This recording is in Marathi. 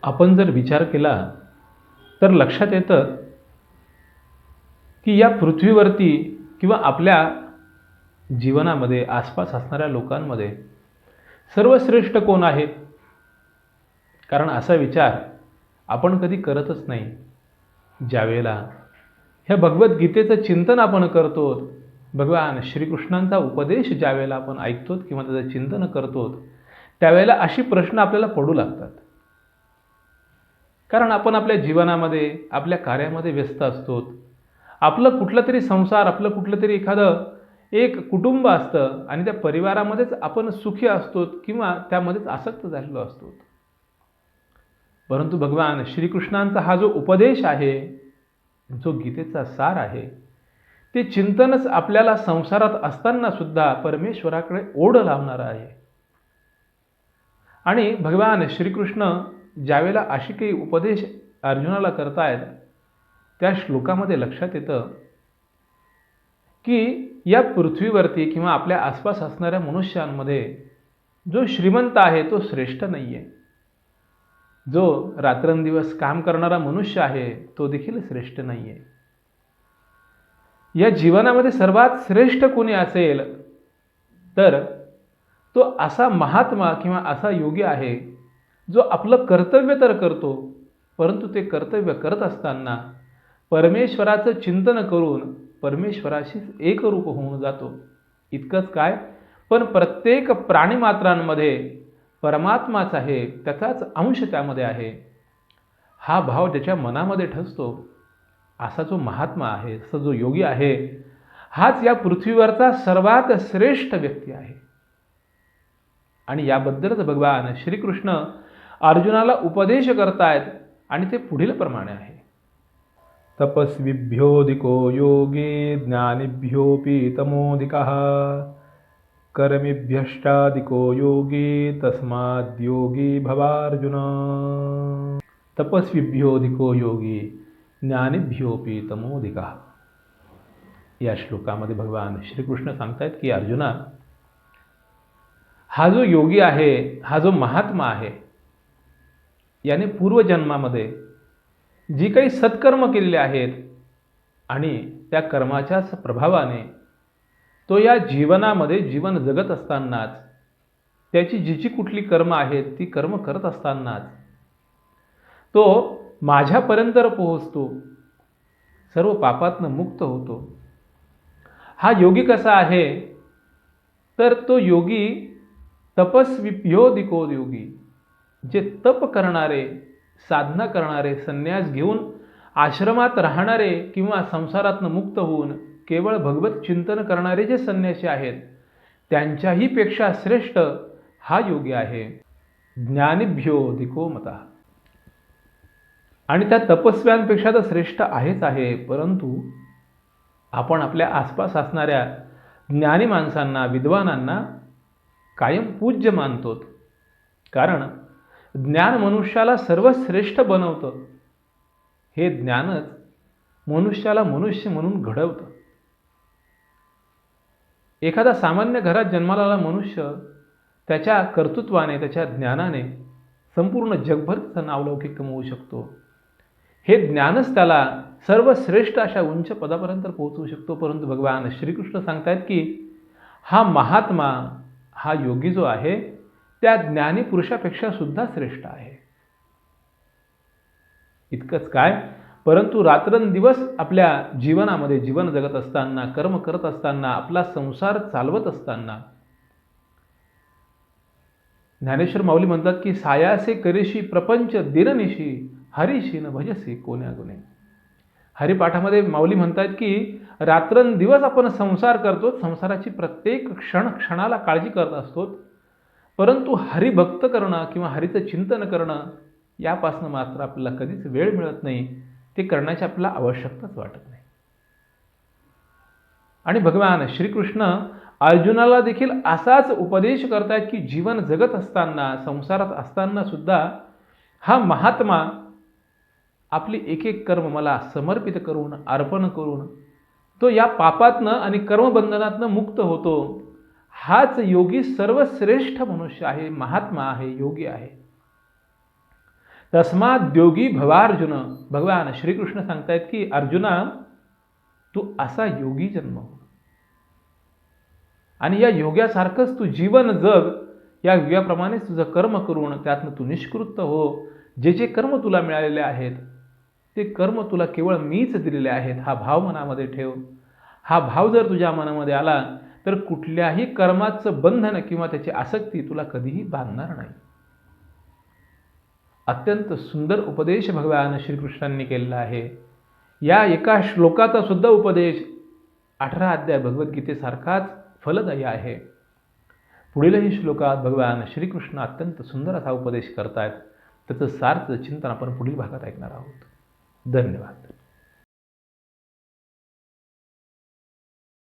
आपण जर विचार केला तर लक्षात येतं की या पृथ्वीवरती किंवा आपल्या जीवनामध्ये आसपास असणाऱ्या लोकांमध्ये सर्वश्रेष्ठ कोण आहे? कारण असा विचार आपण कधी करतच नाही. ज्यावेळेला ह्या भगवद्गीतेचं चिंतन आपण करतो, भगवान श्रीकृष्णांचा उपदेश ज्यावेळेला आपण ऐकतो किंवा त्याचं चिंतन करतो, त्यावेळेला अशी प्रश्न आपल्याला पडू लागतात. कारण आपण आपल्या जीवनामध्ये आपल्या कार्यामध्ये व्यस्त असतो. आपलं कुठलं तरी संसार, आपलं कुठलं तरी एखादं एक कुटुंब असतं आणि त्या परिवारामध्येच आपण सुखी असतो किंवा त्यामध्येच आसक्त झालेलो असतो. परंतु भगवान श्रीकृष्णांचा हा जो उपदेश आहे, जो गीतेचा सार आहे, ते चिंतनच आपल्याला संसारात असताना सुद्धा परमेश्वराकडे ओढ लावणारं आहे. आणि भगवान श्रीकृष्ण ज्यावेळेला अशी काही उपदेश अर्जुनाला करतायत, त्या श्लोकामध्ये लक्षात येतं की या पृथ्वीवरती किंवा आपल्या आसपास असणाऱ्या मनुष्यांमध्ये जो श्रीमंत आहे तो श्रेष्ठ नाही आहे. जो रात्रंदिवस काम करणारा मनुष्य आहे तो देखील श्रेष्ठ नाही आहे. या जीवनामध्ये सर्वात श्रेष्ठ कोणी असेल तर तो असा महात्मा किंवा असा योगी आहे जो आपलं कर्तव्य तर करतो, परंतु ते कर्तव्य करत असताना परमेश्वराचं चिंतन करून परमेश्वराशीच एकरूप होऊन जातो. इतकंच काय, पण प्रत्येक प्राणीमात्रांमध्ये परमात्माच आहे, त्याचाच अंश त्यामध्ये आहे. हा भाव ज्याच्या मनामध्ये ठसतो, असा जो महात्मा आहे, असा जो योगी आहे, हाच या पृथ्वीवरचा सर्वात श्रेष्ठ व्यक्ती आहे. आणि याबद्दलच भगवान श्रीकृष्ण अर्जुनाला उपदेश करतायत आणि ते पुढील प्रमाणे आहे. तपस्विभ्योऽधिको योगी ज्ञानिभ्योऽपि तमोऽधिकः कर्मिभ्यश्चाधिको योगी तस्माद्योगी भवार्जुन. तपस्विभ्योऽधिको योगी ज्ञानिभ्योऽपि तमोऽधिकः. या श्लोकामध्ये भगवान श्रीकृष्ण सांगतायत की अर्जुना, हा जो योगी आहे, हा जो महात्मा आहे, याने पूर्वजन्मामध्ये जी काही सत्कर्म केलेले आहेत आणि त्या कर्माच्याच प्रभावाने तो या जीवनामध्ये जीवन जगत असतानाच त्याची जी कुठली कर्म आहेत ती कर्म करत असतानाच तो माझ्यापर्यंत पोहोचतो, सर्व पापातनं मुक्त होतो. हा योगी कसा आहे तर तो योगी तपस्विभ्योऽधिको योगी, जे तप करणारे, साधना करणारे, संन्यास घेऊन आश्रमात राहणारे किंवा संसारातनं मुक्त होऊन केवळ भगवत चिंतन करणारे जे संन्यासी आहेत, त्यांच्याही पेक्षा श्रेष्ठ हा योगी आहे. ज्ञानिभ्योऽधिको मतः. आणि त्या तपस्व्यांपेक्षा तर श्रेष्ठ आहेच आहे, परंतु आपण आपल्या आसपास असणाऱ्या ज्ञानी माणसांना, विद्वानांना कायम पूज्य मानतो. कारण ज्ञान मनुष्याला सर्वश्रेष्ठ बनवतं. हे ज्ञानच मनुष्याला मनुष्य म्हणून घडवतं. एखादा सामान्य घरात जन्माला आलेला मनुष्य त्याच्या कर्तृत्वाने, त्याच्या ज्ञानाने संपूर्ण जगभरचं नावलौकिक कमवू शकतो. हे ज्ञानच त्याला सर्वश्रेष्ठ अशा उंच पदापर्यंत पोहोचवू शकतो. परंतु भगवान श्रीकृष्ण सांगतायत की हा महात्मा, हा योगी जो आहे, त्या ज्ञानी पुरुषापेक्षा सुद्धा श्रेष्ठ आहे. इतकंच काय, परंतु रात्रंदिवस आपल्या जीवनामध्ये जीवन जगत असताना, कर्म करत असताना, आपला संसार चालवत असताना ज्ञानेश्वर माऊली म्हणतात की सायासे करेशी प्रपंच दिननिशी हरिशी न भजसे कोण्या गुणे. हरिपाठामध्ये माऊली म्हणतात की रात्रंदिवस आपण संसार करतो, संसाराची प्रत्येक क्षणाला काळजी करत असतो, परंतु हरिभक्त करणं किंवा हरीचं चिंतन करणं यापासून मात्र आपल्याला कधीच वेळ मिळत नाही. ते करण्याची आपल्याला आवश्यकताच वाटत नाही. आणि भगवान श्रीकृष्ण अर्जुनाला देखील असाच उपदेश करतायत की जीवन जगत असताना, संसारात असताना सुद्धा हा महात्मा आपली एक एक कर्म मला समर्पित करून, अर्पण करून तो या पापातनं आणि कर्मबंधनातनं मुक्त होतो. हाच योगी सर्वश्रेष्ठ मनुष्य आहे, महात्मा आहे, योगी आहे. तस्माद् योगी भवार्जुन. भगवान श्रीकृष्ण सांगतायत की अर्जुना, तू असा योगी जन्म हो आणि या योग्यासारखंच तू जीवन जग. या योगाप्रमाणेच तुझं कर्म करून त्यातनं तू निष्कृत हो. जे जे कर्म तुला मिळालेले आहेत ते कर्म तुला केवळ मीच दिलेले आहेत, हा भाव मनामध्ये ठेव. हा भाव जर तुझ्या मनामध्ये आला तर कुठल्याही कर्माचं बंधन किंवा त्याची आसक्ती तुला कधीही बांधणार नाही. अत्यंत सुंदर उपदेश भगवान श्रीकृष्णांनी केलेला आहे. या एका श्लोकाचा सुद्धा उपदेश 18 अध्याय भगवद्गीतेसारखाच फलदायी आहे. पुढीलही श्लोकात भगवान श्रीकृष्ण अत्यंत सुंदर असा उपदेश करतायत. त्याचं सार्थ चिंतन आपण पुढील भागात ऐकणार आहोत. धन्यवाद.